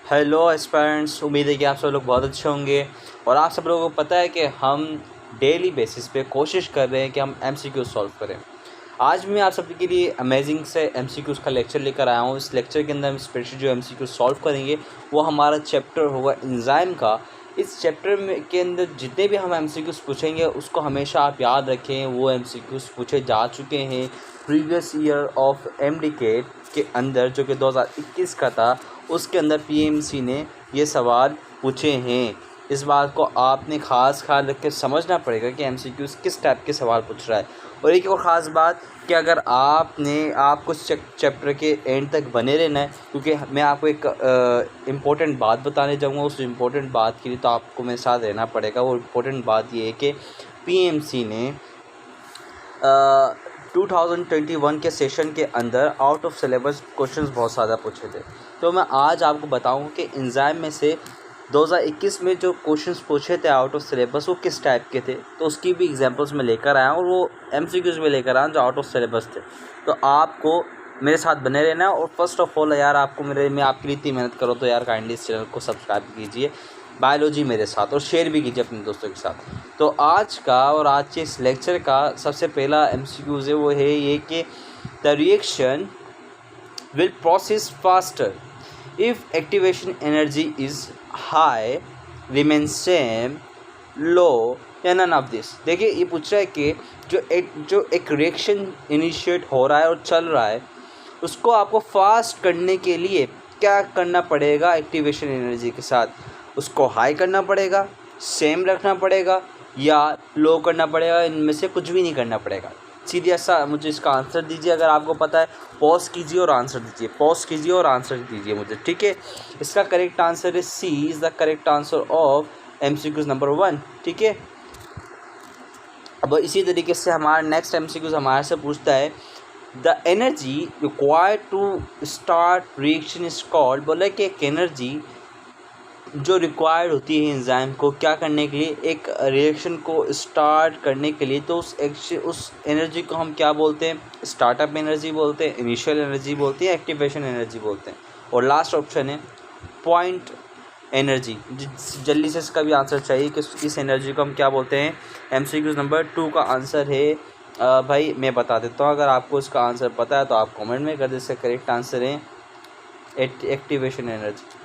Hello aspirants, उम्मीद है कि आप सब लोग बहुत अच्छे होंगे। और आप सब लोगों को पता है कि हम डेली बेसिस पे कोशिश कर रहे हैं कि हम एमसीक्यू सॉल्व करें। आज मैं आप सबके लिए अमेजिंग से एमसीक्यूज़ का लेक्चर लेकर आया हूँ। इस लेक्चर के अंदर हम स्पेशल जो एमसीक्यू सॉल्व करेंगे वो हमारा चैप्टर होगा एंजाइम का। इस चैप्टर में के अंदर जितने भी हम एमसीक्यूज़ पूछेंगे उसको हमेशा आप याद रखें, वो एमसीक्यूज़ पूछे जा चुके हैं प्रीवियस ईयर ऑफ एमडीकेट के अंदर, जो कि 2021 का था। उसके अंदर पीएमसी ने ये सवाल पूछे हैं। इस बात को आपने ख़ास ख्याल रख के समझना पड़ेगा कि एमसीक्यूज़ किस टाइप के सवाल पूछ रहा है। और एक और ख़ास बात कि अगर आपको चैप्टर के एंड तक बने रहना है, क्योंकि मैं आपको एक इम्पोर्टेंट बात बताने जाऊँगा। उस इम्पोर्टेंट बात के लिए तो आपको मेरे साथ रहना पड़ेगा। वो इम्पोर्टेंट बात ये है कि पीएमसी ने 2021 के सेशन के अंदर आउट ऑफ सिलेबस क्वेश्चंस बहुत ज़्यादा पूछे थे। तो मैं आज आपको बताऊं कि एंजाइम में से 2021 में जो क्वेश्चंस पूछे थे आउट ऑफ सिलेबस वो किस टाइप के थे, तो उसकी भी एग्जांपल्स मैं लेकर आया और वो एमसीक्यूज़ में लेकर आया जो आउट ऑफ सिलेबस थे। तो आपको मेरे साथ बने रहना है। और फर्स्ट ऑफ ऑल यार, मैं आपके लिए इतनी मेहनत करो तो यार काइंडली इस चैनल को सब्सक्राइब कीजिए, बायोलॉजी मेरे साथ, और शेयर भी कीजिए अपने दोस्तों के साथ। तो आज के इस लेक्चर का सबसे पहला एमसीक्यूज़ है वो है ये कि the reaction will process faster if activation energy is high, remain same, low, या नन ऑफ दिस। देखिए ये पूछ रहा है कि जो एक रिएक्शन इनिशिएट हो रहा है और चल रहा है उसको आपको फास्ट करने के लिए क्या करना पड़ेगा एक्टिवेशन एनर्जी के साथ। उसको हाई करना पड़ेगा, सेम रखना पड़ेगा, या लो करना पड़ेगा। इनमें से कुछ भी नहीं करना पड़ेगा। सीधा सा मुझे इसका आंसर दीजिए। अगर आपको पता है पॉज कीजिए और आंसर दीजिए, पॉज कीजिए और आंसर दीजिए मुझे, ठीक है। इसका करेक्ट आंसर है C is the correct answer of MCQs number 1, ठीक है। अब इसी तरीके से हमारा नेक्स्ट एमसीक्यूज़ हमारे से पूछता है the energy required to start reaction is called. बोला कि एक एनर्जी जो रिक्वायर्ड होती है एंजाइम को क्या करने के लिए, एक रिएक्शन को स्टार्ट करने के लिए, तो उस एनर्जी को हम क्या बोलते हैं? स्टार्टअप एनर्जी बोलते हैं, इनिशियल एनर्जी बोलते हैं, एक्टिवेशन एनर्जी बोलते हैं। और लास्ट ऑप्शन है पॉइंट एनर्जी। जल्दी से इसका भी आंसर चाहिए कि इस एनर्जी को हम क्या बोलते हैं। एमसीक्यूज़ नंबर 2 का आंसर है भाई मैं बता देता हूँ। अगर आपको इसका आंसर पता है तो आप कमेंट में कर दे। इसका करेक्ट आंसर है एक्टिवेशन एनर्जी।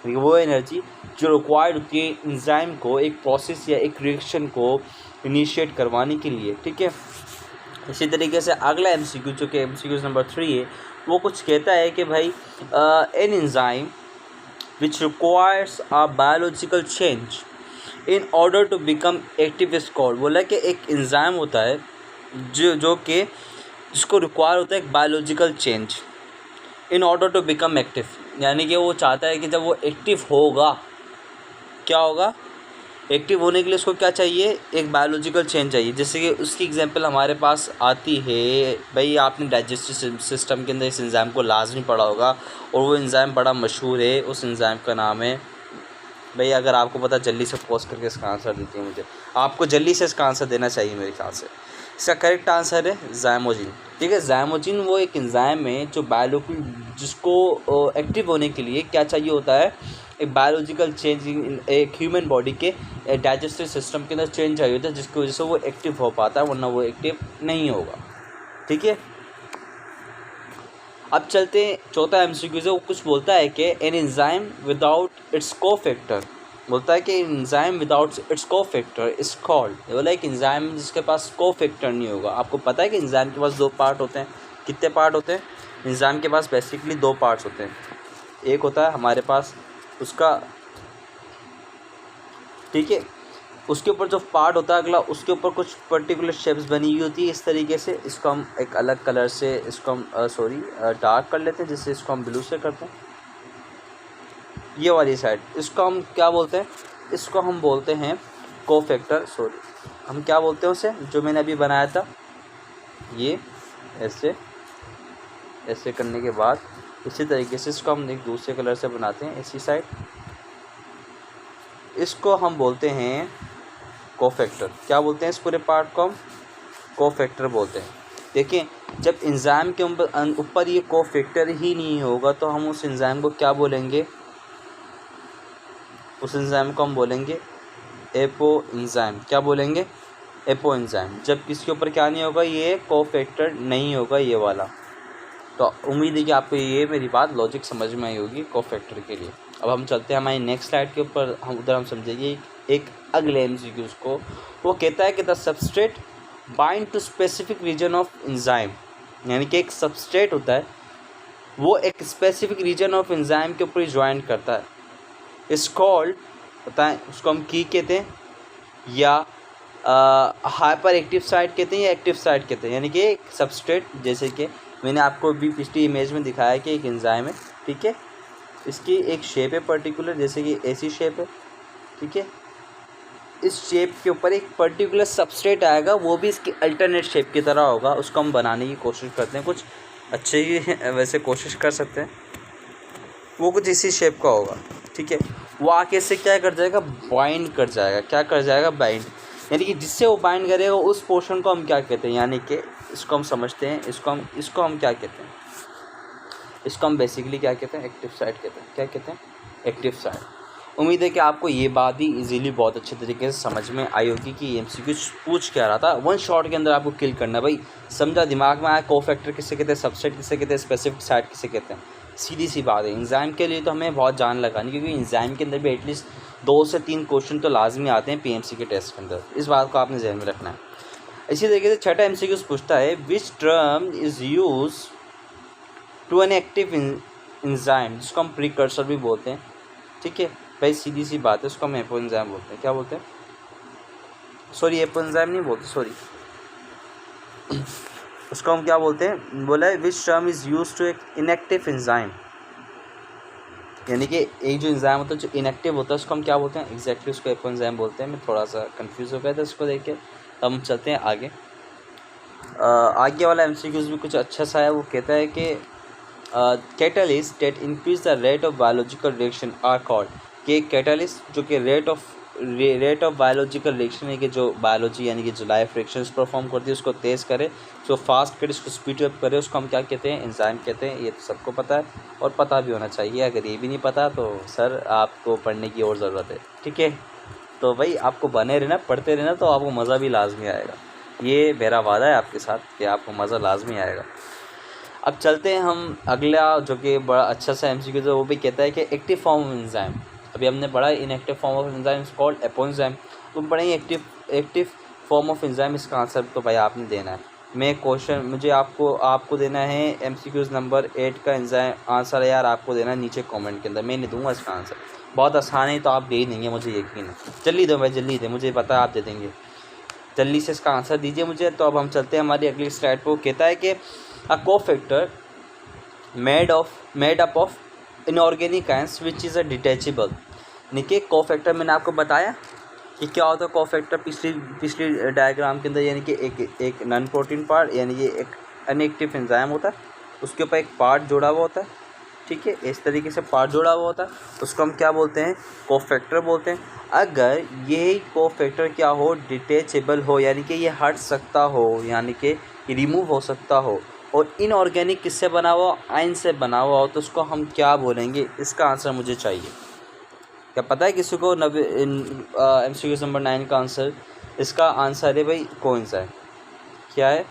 वो एनर्जी जो रिक्वायर्ड होती है एंजाइम को एक प्रोसेस या एक रिएक्शन को इनिशिएट करवाने के लिए, ठीक है। इसी तरीके से अगला एमसीक्यू जो कि एमसीक्यूज़ नंबर 3 है, वो कुछ कहता है कि भाई an enzyme which requires a biological change in order to become active is called. बोला कि एक एंजाइम होता है जिसको रिक्वायर होता है एक biological change in order to become active. यानी कि वो चाहता है कि जब वो एक्टिव होगा, क्या होगा? एक्टिव होने के लिए उसको क्या चाहिए? एक बायोलॉजिकल चेंज चाहिए। जैसे कि उसकी एग्जांपल हमारे पास आती है, भाई आपने डाइजेस्टिव सिस्टम के अंदर इस एंजाइम को लाजमी पढ़ा होगा और वो एंजाइम बड़ा मशहूर है। उस एंजाइम का नाम है, भाई अगर आपको पता जल्दी से पोस्ट करके इसका आंसर दीजिए मुझे। आपको जल्दी से इसका आंसर देना चाहिए मेरे ख्याल से। इसका करेक्ट आंसर है ज़ाइमोजिन, ठीक है। ज़ाइमोजिन वो एक एंजाइम है जो जिसको एक्टिव होने के लिए क्या चाहिए होता है? एक बायोलॉजिकल चेंज एक ह्यूमन बॉडी के डाइजेस्टिव सिस्टम के अंदर चेंज चाहिए होता है, जिसकी वजह से वो एक्टिव हो पाता है, वरना वो एक्टिव नहीं होगा, ठीक है। अब चलते हैं चौथा एमसीक्यू से। वो कुछ बोलता है कि an enzyme without its cofactor, बोलता है कि enzyme without its cofactor is called. बोला एक एंजाइम जिसके पास कोफैक्टर नहीं होगा। आपको पता है कि एंजाइम के पास 2 पार्ट होते हैं। कितने पार्ट होते हैं? एंजाइम के पास बेसिकली 2 पार्ट्स होते हैं। एक होता है हमारे पास उसका, ठीक है, उसके ऊपर जो पार्ट होता है अगला, उसके ऊपर कुछ पर्टिकुलर शेप्स बनी हुई होती है इस तरीके से। इसको हम एक अलग कलर से इसको हम डार्क कर लेते हैं, जिससे इसको हम ब्लू से करते हैं। ये वाली साइड इसको हम क्या बोलते हैं? इसको हम बोलते हैं कोफैक्टर। हम क्या बोलते हैं उसे, जो मैंने अभी बनाया था, ये ऐसे ऐसे करने के बाद इसी तरीके से इसको हम एक दूसरे कलर से बनाते हैं इसी साइड। इसको हम बोलते हैं कोफैक्टर। क्या बोलते हैं इस पूरे पार्ट को? हम कोफैक्टर बोलते हैं। देखिए जब एंजाइम के ऊपर ये कोफैक्टर ही नहीं होगा तो हम उस एंजाइम को क्या बोलेंगे? उस एंजाइम को हम बोलेंगे एपो एंजाइम। क्या बोलेंगे? Apo enzyme. जब किसके ऊपर क्या नहीं होगा, ये कोफैक्टर नहीं होगा ये वाला। तो उम्मीद है कि आपको ये मेरी बात लॉजिक समझ में आई होगी कोफैक्टर के लिए। अब हम चलते हैं हमारी नेक्स्ट स्लाइड के ऊपर, हम समझेंगे एक अगले एमसीक्यूज को। वो कहता है कि the substrate bind to specific region of enzyme, यानी कि एक सबस्ट्रेट होता है वो एक स्पेसिफिक रीजन ऑफ एंजाइम के ऊपर ज्वाइन करता है। इस कॉल्ड बताएं, उसको हम की कहते हैं या हाइपर एक्टिव साइट कहते हैं या एक्टिव साइट कहते हैं। यानी कि एक सबस्ट्रेट, जैसे कि मैंने आपको भी पिछली इमेज में दिखाया कि एक एंजाइम है, ठीक है, इसकी एक शेप है पर्टिकुलर, जैसे कि ऐसी शेप है, ठीक है। इस शेप के ऊपर एक पर्टिकुलर सबस्ट्रेट आएगा, वो भी इसकी अल्टरनेट शेप की तरह होगा, उसको हम बनाने की कोशिश करते हैं। कुछ अच्छे ही वैसे कोशिश कर सकते हैं, वो कुछ इसी शेप का होगा, ठीक है। वो आके से क्या कर जाएगा, बाइंड कर जाएगा। क्या कर जाएगा? बाइंड। यानी कि जिससे वो बाइंड करेगा उस पोर्शन को हम क्या कहते हैं, यानी कि इसको हम समझते हैं, इसको हम क्या कहते हैं, इसको हम बेसिकली क्या कहते हैं, एक्टिव साइट कहते हैं। क्या कहते हैं? Active site. उम्मीद है कि आपको ये बात भी इजीली बहुत अच्छे तरीके से समझ में आई होगी कि एमसीक्यू पूछ क्या रहा था। वन शॉट के अंदर आपको किल करना, भाई समझा, दिमाग में आया कोफैक्टर किसे कहते हैं, सबस्ट्रेट किसे कहते हैं, स्पेसिफिक साइट किसे कहते हैं। सीधी सी बात है। एंजाइम के लिए तो हमें बहुत जान लगानी, क्योंकि एंजाइम के अंदर भी एटलीस्ट 2 से 3 क्वेश्चन तो लाजमी आते हैं पीएमसी के टेस्ट के अंदर। इस बात को आपने जहन में रखना है। इसी तरीके से छठा एमसीक्यू पूछता है, which term is use to an active enzyme, जिसको हम प्रीकर्सर भी बोलते हैं, ठीक है। भाई सीधी सी बात है, उसको हम एपो एंजाइम बोलते हैं। क्या बोलते हैं? सॉरी, एपो एंजाइम नहीं बोलते, सॉरी, उसको हम क्या बोलते हैं? बोला है which term is use to एक इनएक्टिव एंजाइम, यानी कि एक जो एंजाइम होता है जो इनएक्टिव होता है उसको हम क्या बोलते हैं? एग्जैक्टली उसको एपो एंजाइम बोलते हैं। मैं थोड़ा सा कंफ्यूज हो गया था इसको देख के। अब हम चलते हैं आगे। आगे वाला एमसीक्यूज भी कुछ अच्छा सा है। वो कहता है कि catalyst that increase the rate of biological reaction are called, कि कैटलिस्ट जो कि रेट ऑफ बायोलॉजिकल रिएक्शन है, कि जो बायोलॉजी यानी कि जो लाइफ रिएक्शंस परफॉर्म करती है उसको तेज़ करे, जो फास्ट करे, उसको स्पीड अप करे, उसको हम क्या कहते हैं? एंजाइम कहते हैं। ये तो सबको पता है और पता भी होना चाहिए। अगर ये भी नहीं पता तो सर आपको पढ़ने की और ज़रूरत है, ठीक है। तो भाई आपको बने रहना, पढ़ते रहना, तो आपको मज़ा भी लाजमी आएगा। ये मेरा वादा है आपके साथ कि आपको मज़ा लाजमी आएगा। अब चलते हैं हम अगला, जो कि बड़ा अच्छा सा एमसीक्यू है। वो भी कहता है कि एक्टिव फॉर्म ऑफ एंजाइम, अभी हमने पढ़ा inactive form of enzyme is called apo enzyme, तुम पढ़ेंगे एक्टिव फॉर्म ऑफ एंजाइम। इसका आंसर तो भाई आपने देना है। मैं क्वेश्चन मुझे आपको देना है एमसीक्यूज नंबर 8 का एंजाइम आंसर है यार, आपको देना है नीचे कमेंट के अंदर। मैं नहीं दूंगा इसका आंसर, बहुत आसान है, तो आप दे ही देंगे, मुझे यकीन है। जल्दी दो भाई, जल्दी दे, मुझे पता है आप दे देंगे। जल्दी से इसका आंसर दीजिए मुझे। तो अब हम चलते हैं हमारी अगली स्लाइड पर। कहता है कि a cofactor made up of inorganic ions which is a detachable, यानी कि कोफैक्टर मैंने आपको बताया कि क्या होता है कोफैक्टर पिछली डायग्राम के अंदर, यानी कि एक नॉन प्रोटीन पार्ट, यानी कि एक अनएक्टिव एंजाइम होता है, उसके ऊपर एक पार्ट जोड़ा हुआ होता है, ठीक है। इस तरीके से पार्ट जोड़ा हुआ होता है, उसको हम क्या बोलते हैं? कोफैक्टर बोलते हैं। अगर यही कोफैक्टर क्या हो, डिटैचेबल हो, यानी कि ये हट सकता हो, यानी कि रिमूव हो सकता हो, और इनऑर्गेनिक किससे बना हुआ? आयन से बना हुआ हो, तो उसको हम क्या बोलेंगे? इसका आंसर मुझे चाहिए। क्या पता है किसी को? एमसीक्यू नंबर 9 का आंसर, इसका आंसर है भाई कोएंजाइम। क्या है?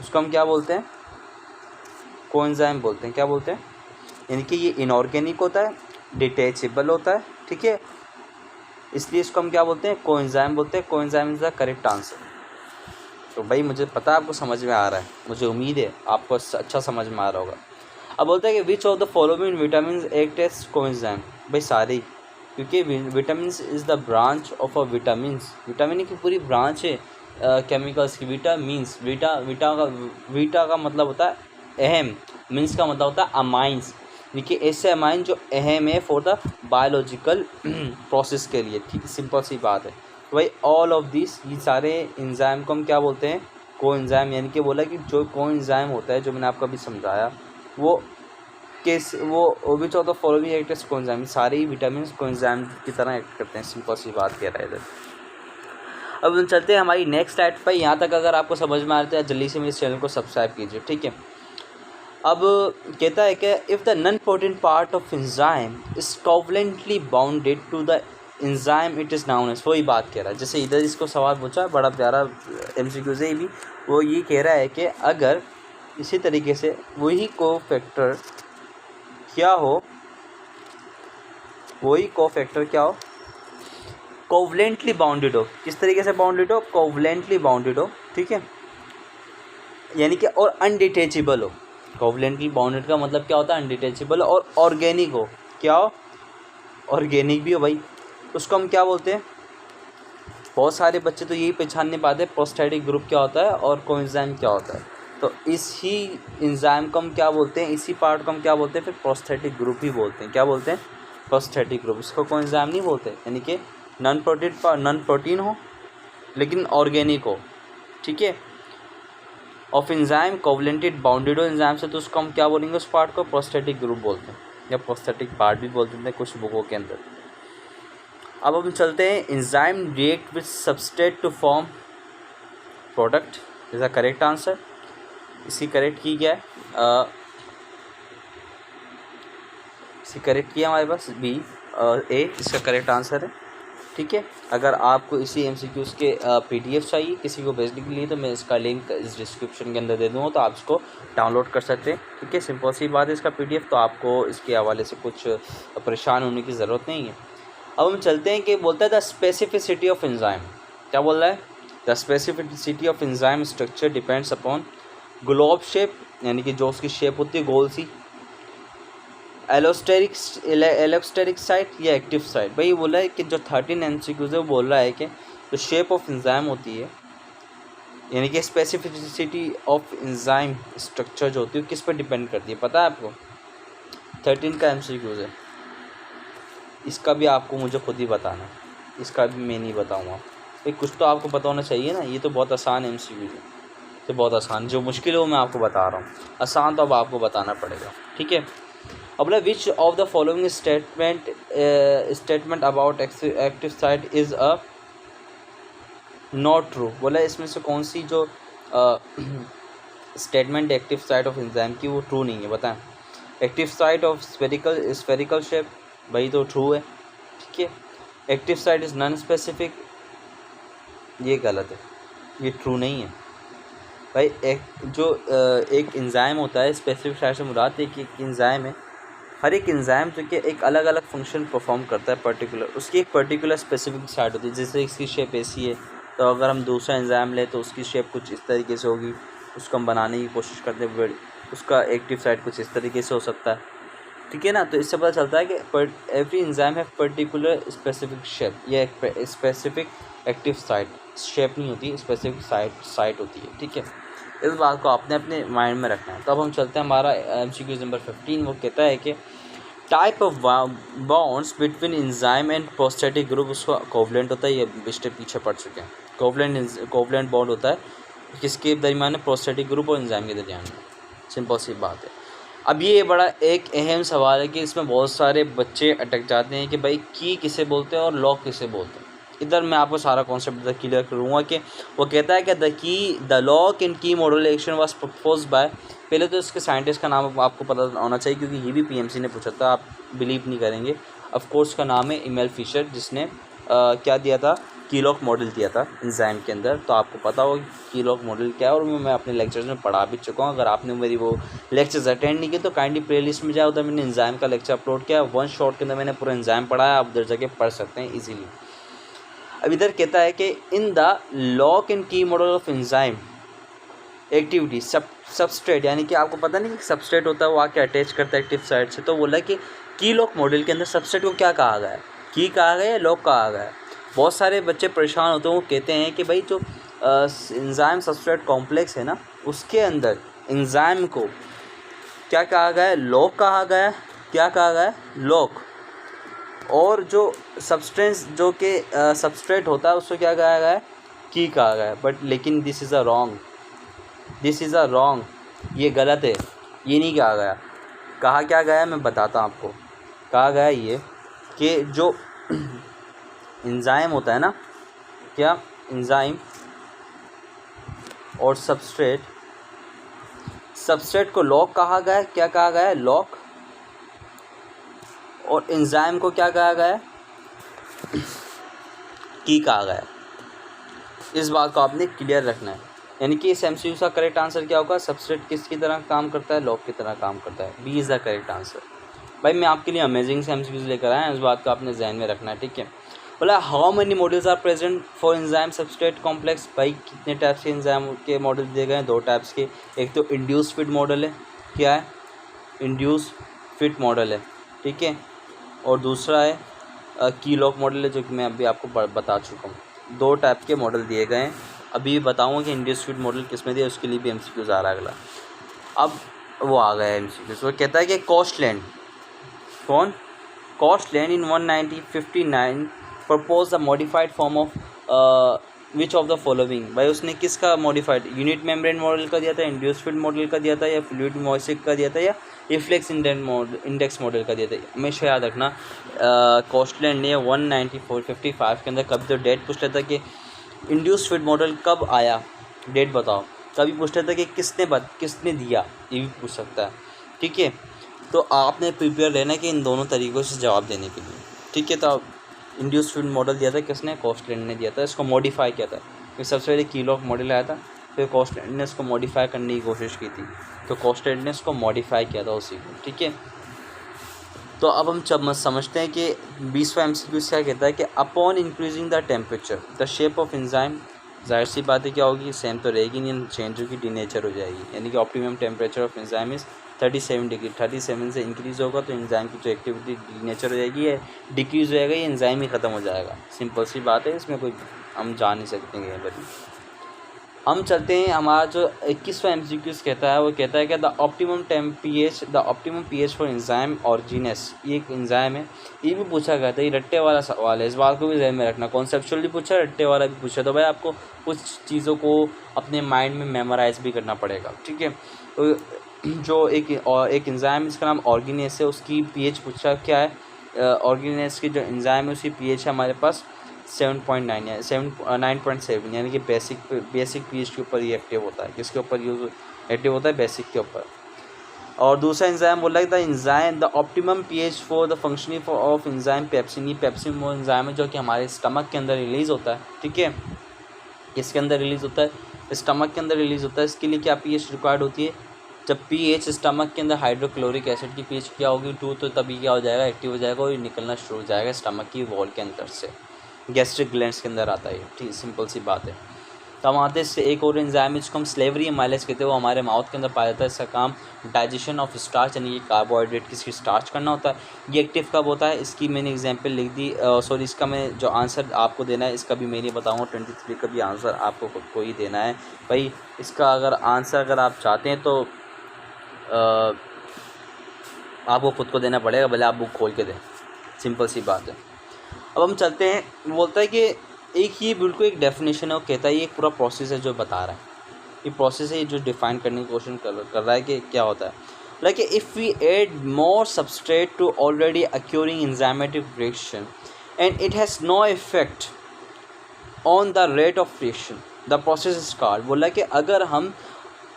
उसको हम क्या बोलते हैं? कोएंजाइम बोलते हैं। क्या बोलते हैं? यानी कि ये इनऑर्गेनिक होता है, डिटैचेबल होता है, ठीक है, इसलिए इसको हम क्या बोलते हैं? कोएंजाइम बोलते हैं। Coenzyme is the correct answer. तो भाई मुझे पता है आपको समझ में आ रहा है, मुझे उम्मीद है आपको अच्छा समझ में आ रहा होगा। अब बोलता है कि which of the following vitamin act as coenzyme, भाई सारे, क्योंकि vitamin is the branch of a vitamin की पूरी ब्रांच है केमिकल्स की। वीटा का मतलब होता है अहम, मीन्स का मतलब होता है अमाइंस, देखिए ऐसे अमाइन जो अहम है फॉर द बायोलॉजिकल प्रोसेस के लिए, ठीक, सिंपल सी बात है। तो भाई ऑल ऑफ दिस, ये सारे एंजाइम को हम क्या बोलते हैं? कोएंजाइम। यानी कि बोला कि जो कोएंजाइम होता है, जो मैंने आपको अभी समझाया, वो which of the following act as coenzyme, सारे ही विटामिन कोएंजाइम की तरह एक्ट करते हैं, सिंपल सी बात कह रहा है इधर। अब हम चलते हैं हमारी नेक्स्ट स्लाइड पर। यहाँ तक अगर आपको समझ में आ रहा है जल्दी से मेरे चैनल को सब्सक्राइब कीजिए, ठीक है। अब कहता है कि if the non protein part of enzyme is covalently bounded to the enzyme it is known as, वही बात कह रहा है। जैसे इधर इसको सवाल पूछा, बड़ा प्यारा MCQ से भी, वो ये कह रहा है कि अगर इसी तरीके से वही कोफैक्टर क्या हो, वही कोफैक्टर क्या हो, कोवलेंटली बाउंडेड हो। किस तरीके से बाउंडेड हो? कोवलेंटली बाउंडेड हो, ठीक है, यानी कि और अनडिटेचेबल हो। कोवलेंटली बाउंडेड का मतलब क्या होता है? अनडिटेचेबल और ऑर्गेनिक हो। क्या हो? ऑर्गेनिक भी हो भाई। उसको हम क्या बोलते हैं? बहुत सारे बच्चे तो यही पहचान नहीं पाते प्रोस्टैटिक ग्रुप क्या होता है और कोएंजाइम क्या होता है। तो इसी एंजाइम को हम क्या बोलते हैं? इसी पार्ट को हम क्या बोलते हैं? फिर प्रोस्टैटिक ग्रुप ही बोलते हैं। क्या बोलते हैं? Prostatic group. इसको कोएंजाइम नहीं बोलते, यानी कि नॉन प्रोटीन हो लेकिन ऑर्गेनिक हो, ठीक है, ऑफ एंजाइम कोवलेंटेड बाउंडेड हो एंजाइम से, तो उसको हम क्या बोलेंगे? उस पार्ट को प्रोस्टैटिक ग्रुप बोलते हैं या प्रोस्टैटिक पार्ट भी बोलते हैं कुछ बुकों के अंदर। अब हम चलते हैं, enzyme react with substrate to form product is a correct answer. इसी करेक्ट की क्या है? इसी करेक्ट किया हमारे पास बी ए, इसका करेक्ट आंसर है, ठीक है। अगर आपको इसी MCQs के PDF चाहिए किसी को भेजने के लिए, तो मैं इसका लिंक इस डिस्क्रिप्शन के अंदर दे दूँगा, तो आप इसको डाउनलोड कर सकते हैं, ठीक है। सिंपल सी बात है इसका PDF, तो आपको इसके हवाले से कुछ परेशान होने की ज़रूरत नहीं है। अब हम चलते हैं कि बोलता है द स्पेसिफिसिटी ऑफ एंजाइम। क्या बोल रहा है? The specificity of enzyme structure depends upon globe shape, यानी कि जो उसकी शेप होती है गोल सी, एलोस्टेरिक साइट या एक्टिव साइट। भाई बोला है कि जो 13 MCQs है वो बोल रहा है कि जो शेप ऑफ एंजाइम होती है, यानी कि स्पेसिफिसिटी ऑफ एंजाइम स्ट्रक्चर जो होती है किस पर डिपेंड करती है, पता है आपको? 13 का MCQs है, इसका भी आपको मुझे खुद ही बताना है, इसका भी मैं नहीं बताऊँगा। भाई कुछ तो आपको पता होना चाहिए ना। ये तो बहुत आसान MCQ है, तो बहुत आसान, जो मुश्किल है वो मैं आपको बता रहा हूँ, आसान तो अब आपको बताना पड़ेगा, ठीक है। अब बोला विच of the following statement about active site is a not true. बोला इसमें से कौन सी जो statement active site of enzyme की वो ट्रू नहीं है, बताएं। Active site of spherical shape, भाई तो ट्रू है, ठीक है। Active site is non specific, ये गलत है, ये ट्रू नहीं है भाई। एक एंजाइम होता है, स्पेसिफिक साइट से मुराद एक एंजाइम है। हर एक एंजाइम जो कि एक अलग अलग फंक्शन परफॉर्म करता है पर्टिकुलर, उसकी एक पर्टिकुलर स्पेसिफिक साइट होती है। जैसे इसकी शेप ऐसी है, तो अगर हम दूसरा एंजाइम लें तो उसकी शेप कुछ इस तरीके से होगी, उसको हम बनाने की कोशिश करते हैं, उसका एक्टिव साइट कुछ इस तरीके से हो सकता है, ठीक है ना। तो इससे पता चलता है कि एवरी एंजाइम है पर्टिकुलर स्पेसिफिक शेप या स्पेसिफिक एक्टिव साइट। शेप नहीं होती, स्पेसिफिक साइट होती है, ठीक है। इस बात को आपने अपने माइंड में रखना है। तो अब हम चलते हैं, हमारा MCQ नंबर 15 वो कहता है कि type of bonds between enzyme and prostatic group, उसको कोवलेंट होता है, ये पिछले पीछे पढ़ चुके हैं। कोवलेंट बॉन्ड होता है किसके दरमियान? प्रोस्टैटिक ग्रुप और एंजाइम के दरमियान में। सिंपल सी बात है। अब ये बड़ा एक अहम सवाल है कि इसमें बहुत सारे बच्चे अटक जाते हैं कि भाई की किसे बोलते हैं और लॉक किसे बोलते हैं। इधर मैं आपको सारा कॉन्सेप्ट क्लियर करूँगा कि वो कहता है कि द लॉक इन की मॉड्यूलेशन वाज प्रपोज्ड बाय, पहले तो इसके साइंटिस्ट का नाम आपको पता होना चाहिए क्योंकि ये भी PMC ने पूछा था, आप बिलीव नहीं करेंगे। ऑफ कोर्स का नाम है इमेल फिशर, जिसने क्या दिया था? कीलॉक मॉडल दिया था एंजाइम के अंदर। तो आपको पता होगा कीलॉक मॉडल क्या है, और मैं अपने लेक्चर्स में पढ़ा भी चुका हूँ। अगर आपने मेरी वो लेक्चर्स अटेंड नहीं किए तो काइंडली प्लेलिस्ट में जाओ, उधर मैंने एंजाइम का लेक्चर अपलोड किया, 1 शॉट के अंदर मैंने पूरा एंजाइम पढ़ाया, आप उधर जाके पढ़ सकते हैं ईजिली। अब इधर कहता है कि इन द लॉक एंड की model of enzyme activity substrate, यानी कि आपको पता नहीं कि सबस्ट्रेट होता है वो आके अटैच करता है एक्टिव साइट से। तो बोला कि की लॉक मॉडल के अंदर सबस्ट्रेट को क्या कहा गया है? की कहा गया है, लॉक कहा गया है। बहुत सारे बच्चे परेशान होते हैं, वो कहते हैं कि भाई जो एंजाइम सबस्ट्रेट कॉम्प्लेक्स है ना, उसके अंदर एंजाइम को क्या कहा गया है? लॉक कहा गया है। क्या कहा गया है? लॉक। और जो सब्सटेंस जो कि सबस्ट्रेट होता है उसको क्या कहा गया है? की कहा गया है। बट लेकिन दिस इज़ अ रॉन्ग, ये गलत है, ये नहीं कहा गया। कहा क्या गया है मैं बताता हूँ आपको। कहा गया ये कि जो एंजाइम होता है ना, क्या एंजाइम और सबस्ट्रेट को लॉक कहा गया है। क्या कहा गया है? लॉक। और एंजाइम को क्या कहा गया है? की कहा गया। इस बात को आपने क्लियर रखना है। यानी कि इस एमसीक्यू का करेक्ट आंसर क्या होगा, सबस्ट्रेट किसकी तरह काम करता है, लॉग की तरह काम करता है। B is the correct answer. भाई मैं आपके लिए अमेजिंग से एमसीक्यूज लेकर आया हूँ, इस बात को आपने जहन में रखना है, ठीक है। बोला how many models are present for enzyme substrate complex. भाई कितने टाइप्स के एंजाइम के मॉडल दिए गए हैं, 2 टाइप्स के। एक तो इंड्यूस फिट मॉडल है, क्या है, इंड्यूस फिट मॉडल है, ठीक है। और दूसरा है की लॉक मॉडल है, जो कि मैं अभी आपको बता चुका हूँ। 2 टाइप के मॉडल दिए गए हैं। अभी बताऊँगा कि इंड्यूस फिट मॉडल किस में दिया, उसके लिए भी एमसीक्यूज आ रहा है अगला। अब वो आ गया है एमसीक्यूज। वो कहता है कि कॉस्टलैंड, कौन, कॉस्टलैंड इन 1959 propose the modified form of which of the following. भाई उसने किसका मॉडिफाइड, यूनिट मेम्ब्रेन मॉडल का दिया था, इंड्यूस फिट मॉडल का दिया था, या फ्लूइड मोइसिक का दिया था, या रिफ्लेक्स इंडेक्स मॉडल का दिया था। हमेशा याद रखना कॉस्टलैंड ने 1955 के अंदर कभी तो डेट पूछ लेता कि इंड्यूस फिट मॉडल कब आया, डेट बताओ। कभी पूछ लेता कि किसने दिया, ये भी पूछ सकता है, ठीक है। तो आपने प्रिपेयर रहना कि इन दोनों तरीक़ों से जवाब देने के लिए, ठीक है। तो इंड्यूस फिट मॉडल दिया था किसने, कॉस्टलैंड ने दिया था। इसको मॉडिफाई किया था, क्योंकि सबसे पहले की लॉक मॉडल आया था, फिर कॉस्टलैंड ने इसको मॉडिफाई करने की कोशिश की थी, तो कॉस्टलैंड ने इसको मॉडिफाई किया था उसी को, ठीक है। तो अब हम समझते हैं कि 20वां एमसीक्यू क्या कहता है कि upon increasing the temperature the shape of enzyme. जाहिर सी बात है क्या होगी, सेम तो रहेगी नहीं, चेंज होगी, डीनेचर हो जाएगी। यानी कि optimum temperature of enzyme is 37 degree. 37 से इंक्रीज़ होगा तो एंजाइम की जो एक्टिविटी डीनेचर हो जाएगी, है डिक्रीज़ हो जाएगा, ये एंजाइम ही ख़त्म हो जाएगा। सिंपल सी बात है, इसमें कोई हम जा नहीं सकते हैं बड़ी। हम चलते हैं, हमारा जो 21वां एमसीक्यू कहता है, वो कहता है कि the optimum pH for enzyme arginase. ये एक एंजाइम है, ये भी पूछा गया था, ये रट्टे वाला सवाल है, इस बात को भी ध्यान में रखना। कॉन्सेप्चुअल भी पूछा, रट्टे वाला भी पूछा, तो भाई आपको कुछ चीज़ों को अपने माइंड में मेमोराइज भी करना पड़ेगा, ठीक है। तो जो एक एंजाइम, इसका नाम ऑर्जिनस है, उसकी पीएच पूछा क्या है, ऑर्जिनस की जो एंजाइम है उसकी पीएच है हमारे पास 7.9 या 9.7, यानी कि बेसिक पीएच के ऊपर ये एक्टिव होता है। किसके ऊपर यूज एक्टिव होता है, बेसिक के ऊपर। और दूसरा एंजाइम बोला है the optimum pH for the functioning of enzyme pepsin. ये पेप्सिन वो एंजाइम है जो कि हमारे स्टमक के अंदर रिलीज़ होता है, ठीक है। किसके अंदर रिलीज़ होता है, स्टमक के अंदर रिलीज़ होता है। इसके लिए क्या पीएच रिक्वायर्ड होती है, जब पीएच स्टमक के अंदर हाइड्रोक्लोरिक एसिड की पीएच क्या होगी 2, तो तभी क्या हो जाएगा, एक्टिव हो जाएगा और ये निकलना शुरू हो जाएगा स्टमक की वॉल के अंदर से, गैस्ट्रिक ग्लैंड्स के अंदर आता है, ठीक, सिंपल सी बात है। तो हम आते हैं एक और एंजाइम जिसको हम स्लेवरी माइलेज कहते हैं, वो हमारे माउथ के अंदर पाया जाता है। इसका काम डाइजेशन ऑफ स्टार्च, यानी कि कार्बोहाइड्रेट की स्टार्च करना होता है। ये एक्टिव कब होता है, इसकी मैंने एग्जांपल लिख दी, सॉरी इसका मैं जो आंसर आपको देना है इसका भी मैं नहीं बताऊँगा, 23 का भी आंसर आपको खुद को ही देना है। भाई इसका आंसर अगर आप चाहते हैं तो आपको खुद को देना पड़ेगा, भले आप बुक खोल के दें, सिंपल सी बात है। अब हम चलते हैं, बोलता है कि ये बिल्कुल एक डेफिनेशन है, वो कहता है ये एक पूरा प्रोसेस है जो बता रहा है, ये प्रोसेस है जो डिफाइन करने की कोशिश कर रहा है कि क्या होता है। Like if we add more substrate to already occurring enzymatic reaction and it has no effect on the rate of reaction the process is called. बोला कि अगर हम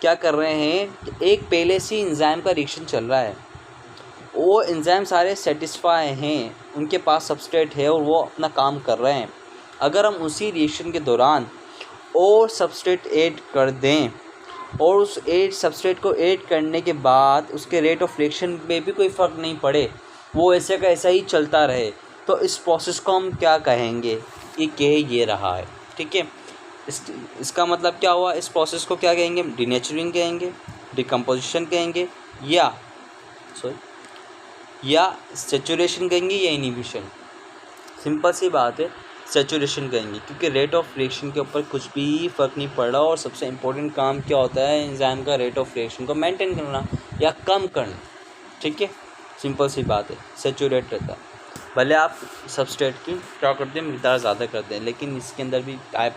क्या कर रहे हैं, एक पहले से एंजाइम का रिएक्शन चल रहा है, वो एंजाइम सारे सेटिस्फाई हैं, उनके पास सबस्ट्रेट है और वो अपना काम कर रहे हैं, अगर हम उसी रिएक्शन के दौरान और सबस्ट्रेट ऐड कर दें और उस सबस्ट्रेट को ऐड करने के बाद उसके रेट ऑफ रिएक्शन में भी कोई फ़र्क नहीं पड़े, वो ऐसे का ऐसा ही चलता रहे, तो इस प्रोसेस को हम क्या कहेंगे, ये कह ये रहा है, ठीक है। इसका मतलब क्या हुआ, इस प्रोसेस को क्या कहेंगे, डीनेचरिंग कहेंगे, डिकम्पोजिशन कहेंगे, या सेचुरेशन कहेंगे, या इनिबिशन। सिंपल सी बात है, सेचुरेशन कहेंगे, क्योंकि रेट ऑफ रिएक्शन के ऊपर कुछ भी फ़र्क नहीं पड़ रहा और सबसे इम्पोर्टेंट काम क्या होता है, एंजाइम का रेट ऑफ रिएक्शन को मेंटेन करना या कम करना, ठीक है। सिंपल सी बात है, सेचुरेट रहता है। भले आप सबस्ट्रेट की क्या करते हैं, मिकदार ज़्यादा करते हैं, लेकिन इसके अंदर भी टाइप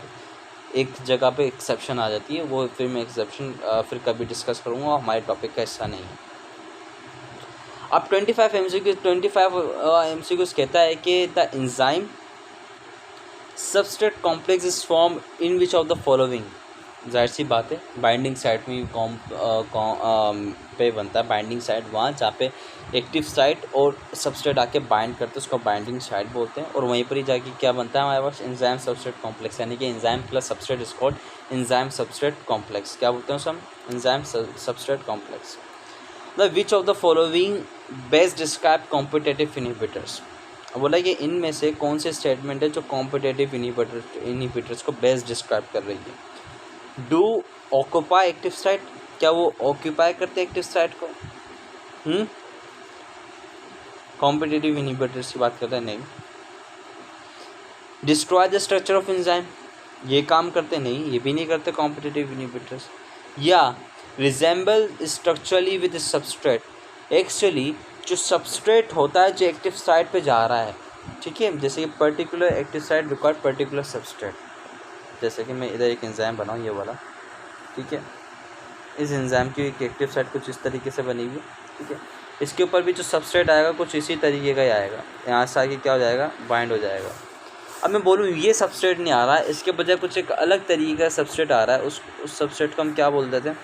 एक जगह पे एक्सेप्शन आ जाती है, वो फिर मैं एक्सेप्शन फिर कभी डिस्कस करूँगा, हमारे टॉपिक का हिस्सा नहीं है। अब 25 MCQs कहता है कि the enzyme substrate complex is form in which of the following. जाहिर सी बात है बाइंडिंग साइट में पे बनता है बाइंडिंग साइट, वहाँ जहाँ पे एक्टिव साइट और सबस्ट्रेट आके बाइंड करते हैं उसको बाइंडिंग साइट बोलते हैं। और वहीं पर ही जाके क्या बनता है हमारे पास एंजाइम सबस्ट्रेट कॉम्प्लेक्स, यानी कि enzyme plus substrate is called enzyme substrate complex. क्या बोलते हैं उसे हम? Enzyme substrate complex. The which of the following best describe competitive inhibitors. बोला कि इनमें से कौन से स्टेटमेंट है जो कॉम्पिटेटिव इनहिबिटर्स को बेस्ट डिस्क्राइब कर रही है? डू ऑक्यूपाई एक्टिव साइट, क्या वो ऑक्यूपाई करते हैं एक्टिव साइट को? कॉम्पिटेटिव इनहिबिटर्स की बात करते हैं, नहीं। Destroy the structure of enzyme, ये काम करते नहीं, ये भी नहीं करते कॉम्पिटेटिव इनहिबिटर्स। या resemble structurally with substrate, actually जो सबस्ट्रेट होता है जो एक्टिव साइट पे जा रहा है, ठीक है, जैसे कि particular active site required particular substrate. जैसे कि मैं इधर एक एंजाइम बनाऊँ ये वाला, ठीक है, इस एंजाइम की एक एक्टिव साइट कुछ इस तरीके से बनी हुई है, ठीक है, इसके ऊपर भी जो सबस्ट्रेट आएगा कुछ इसी तरीके का ही आएगा, यहाँ से आके क्या हो जाएगा? बाइंड हो जाएगा। अब मैं बोलूँ ये सबस्ट्रेट नहीं आ रहा है, इसके बजाय कुछ एक अलग तरीके का सबस्ट्रेट आ रहा है, उस सबस्ट्रेट को हम क्या बोल देते हैं?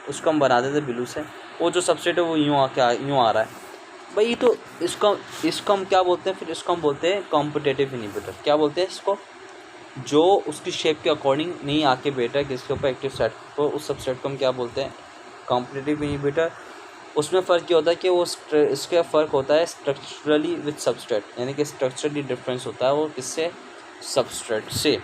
उसको हम बना देते ब्लू से, वो जो सबस्ट्रेट है वो यूँ आ रहा है भाई, तो इसको हम क्या बोलते हैं? फिर इसको हम बोलते हैं कॉम्पिटेटिव इनहिबिटर। क्या बोलते हैं इसको? जो उसकी शेप के अकॉर्डिंग नहीं आके बैठा है किसके ऊपर? एक्टिव साइट को, उस सबसेट को हम क्या बोलते हैं? Competitive inhibitor. उसमें फ़र्क क्या होता है कि वो इसका फ़र्क होता है स्ट्रक्चरली विद सबस्ट्रेट, यानी कि स्ट्रक्चरली डिफरेंस होता है वो किससे? सबस्ट्रेट से।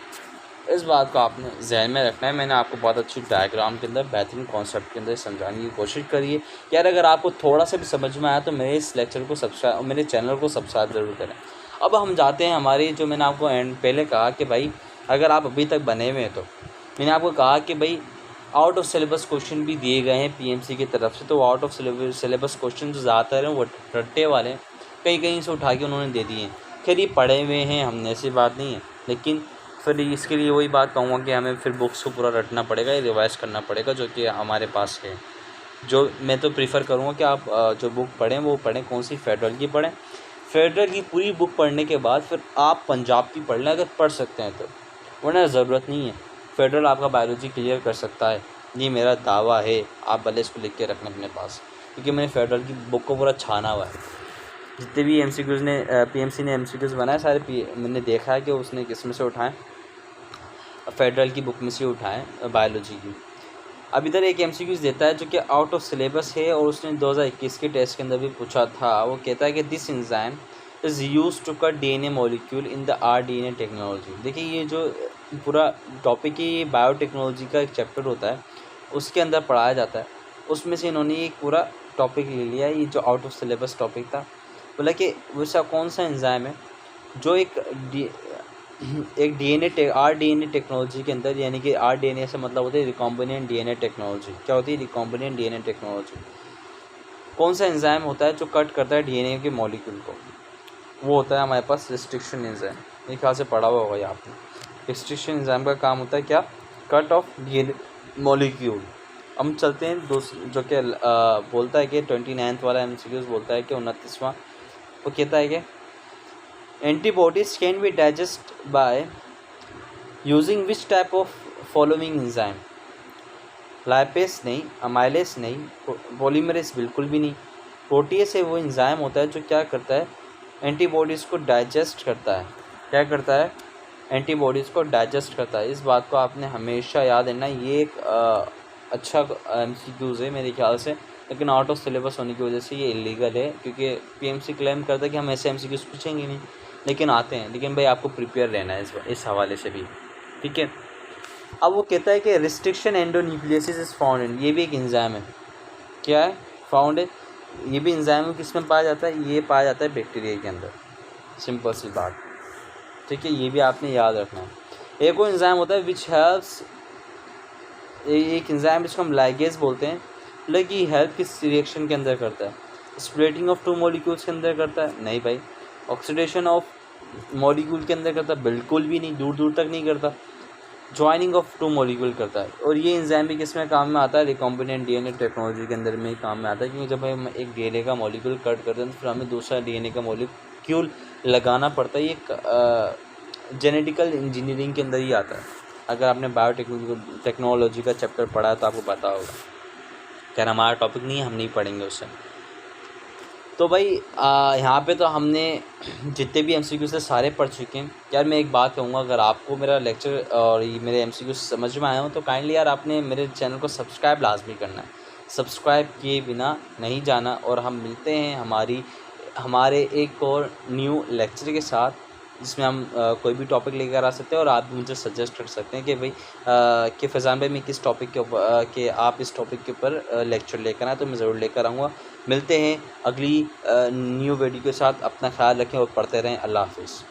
इस बात को आपने जहन में रखना है। मैंने आपको बहुत अच्छी डायग्राम के अंदर बेहतरीन कॉन्सेप्ट के अंदर समझाने की कोशिश करी है यार। अगर आपको थोड़ा सा भी समझ में आया तो मेरे इस लेक्चर को सब्सक्राइब, मेरे चैनल को सब्सक्राइब ज़रूर करें। अब हम जाते हैं हमारी, जो मैंने आपको पहले कहा कि भाई अगर आप अभी तक बने हुए हैं तो मैंने आपको कहा कि भाई आउट ऑफ सिलेबस क्वेश्चन भी दिए गए हैं पीएमसी की तरफ से। तो आउट ऑफ सिलेबस क्वेश्चन जो ज़्यादातर हैं वो रट्टे वाले हैं, कहीं कहीं से उठा के उन्होंने दे दिए हैं। खैर ये पढ़े हुए हैं हमने, ऐसी बात नहीं है, लेकिन फिर इसके लिए वही बात कहूँगा कि हमें फिर बुक्स को पूरा रटना पड़ेगा, रिवाइज़ करना पड़ेगा, जो कि हमारे पास है। जो मैं तो प्रीफर करूँगा कि आप जो बुक पढ़ें वो पढ़ें, कौन सी? फेडरल की पढ़ें। फेडरल की पूरी बुक पढ़ने के बाद फिर आप पंजाब की पढ़ लें अगर पढ़ सकते हैं तो, वरना ज़रूरत नहीं है। फेडरल आपका बायोलॉजी क्लियर कर सकता है, ये मेरा दावा है। आप भले इसको लिख के रखना अपने पास, क्योंकि मैंने फेडरल की बुक को पूरा छाना हुआ है। जितने भी एमसीक्यूज़ ने पीएमसी ने एमसीक्यूज़ बनाए सारे मैंने देखा है कि उसने किस में से उठाएं, फेडरल की बुक में से उठाएं बायोलॉजी की। अब इधर एक एमसीक्यूज़ देता है जो कि आउट ऑफ सिलेबस है और उसने 2021 के टेस्ट के अंदर भी पूछा था। वो कहता है कि this enzyme is use to cut DNA molecule in the rDNA technology. देखिए ये जो पूरा टॉपिक है ये बायोटेक्नोलॉजी का एक चैप्टर होता है, उसके अंदर पढ़ाया जाता है। उसमें से इन्होंने एक पूरा टॉपिक ले लिया, ये जो आउट ऑफ सिलेबस टॉपिक था। बोला कि वैसा कौन सा एंजाइम है जो एक आरडीएनए टेक्नोलॉजी के अंदर, यानी कि आरडीएनए से मतलब होता है रिकॉम्बिनेंट डीएनए टेक्नोलॉजी। क्या होती है? Recombinant DNA technology. कौन सा एंजाइम होता है जो कट करता है डीएनए के मॉलिक्यूल को? वो होता है हमारे पास रिस्ट्रिक्शन एंजाइम। मेरे ख्याल से पढ़ा हुआ होगा ये आपने। रिस्ट्रिक्शन एंजाइम का काम होता है क्या? Cut off DNA molecule. हम चलते हैं जो कि बोलता है कि 29th वाला एमसीक्यूज़ बोलता है कि 29वां, वो कहता है कि antibodies can be digest by using which type of following enzyme? Lipase नहीं, अमाइलेस नहीं, पॉलीमरेज बिल्कुल भी नहीं। प्रोटीएस है वो एंजाइम होता है जो क्या करता है? एंटीबॉडीज़ को डाइजेस्ट करता है। क्या करता है? एंटीबॉडीज़ को डाइजेस्ट करता है। इस बात को आपने हमेशा याद रखना। ये एक अच्छा एमसीक्यूज़ है मेरे ख्याल से, लेकिन आउट ऑफ सिलेबस होने की वजह से ये इलीगल है, क्योंकि पीएमसी क्लेम करता है कि हम ऐसे एमसीक्यूज़ पूछेंगे नहीं, लेकिन आते हैं। लेकिन भाई आपको प्रिपेयर रहना है इस हवाले से भी, ठीक है। अब वो कहता है कि रिस्ट्रिक्शन एंडोन्यूक्लियोसिस इज़ फाउंड इन, ये भी एक एंजाइम है। क्या है? फाउंड है। ये भी एंजाइम किस में पाया जाता है? ये पाया जाता है बैक्टीरिया के अंदर। सिंपल सी बात, ठीक है, ये भी आपने याद रखना है। एक और एंजाइम होता है विच हेल्प्स, एक एंजाइम जिसको हम लाइगेज बोलते हैं, मतलब ये हेल्प किस रिएक्शन के अंदर करता है? स्प्लिटिंग ऑफ टू मॉलिक्यूल्स के अंदर करता है? नहीं भाई। ऑक्सीडेशन ऑफ मॉलिक्यूल के अंदर करता है? बिल्कुल भी नहीं, दूर दूर तक नहीं करता। ज्वाइनिंग ऑफ टू मॉलिक्यूल करता है। और ये एंजाइम भी किस में काम में आता है? रिकॉम्बिनेंट डीएनए टेक्नोलॉजी के अंदर में ही काम में आता है, क्योंकि जब हम एक डीएनए का मॉलिक्यूल कट करते हैं तो फिर हमें दूसरा डीएनए का मॉलिक्यूल लगाना पड़ता है। ये जेनेटिकल इंजीनियरिंग के अंदर ही आता है। अगर आपने टेक्नोलॉजी का चैप्टर पढ़ा है तो आपको पता होगा। खैर हमारा टॉपिक नहीं है, हम नहीं पढ़ेंगे उसे। तो भाई यहाँ पे तो हमने जितने भी MCQ से सारे पढ़ चुके हैं। यार मैं एक बात कहूँगा, अगर आपको मेरा लेक्चर और ये मेरे MCQ समझ में आया हो तो काइंडली यार आपने मेरे चैनल को सब्सक्राइब लाजमी करना है। सब्सक्राइब किए बिना नहीं जाना। और हम मिलते हैं हमारे एक और न्यू लेक्चर के साथ, जिसमें हम कोई भी टॉपिक लेकर आ सकते हैं और आप भी मुझे सजेस्ट कर सकते हैं कि भाई कि फैज़ान भाई मैं किस टॉपिक के ऊपर कि आप इस टॉपिक के ऊपर लेक्चर लेकर आए, तो मैं ज़रूर लेकर आऊँगा। मिलते हैं अगली न्यू वीडियो के साथ। अपना ख्याल रखें और पढ़ते रहें। अल्लाह हाफ़िज़।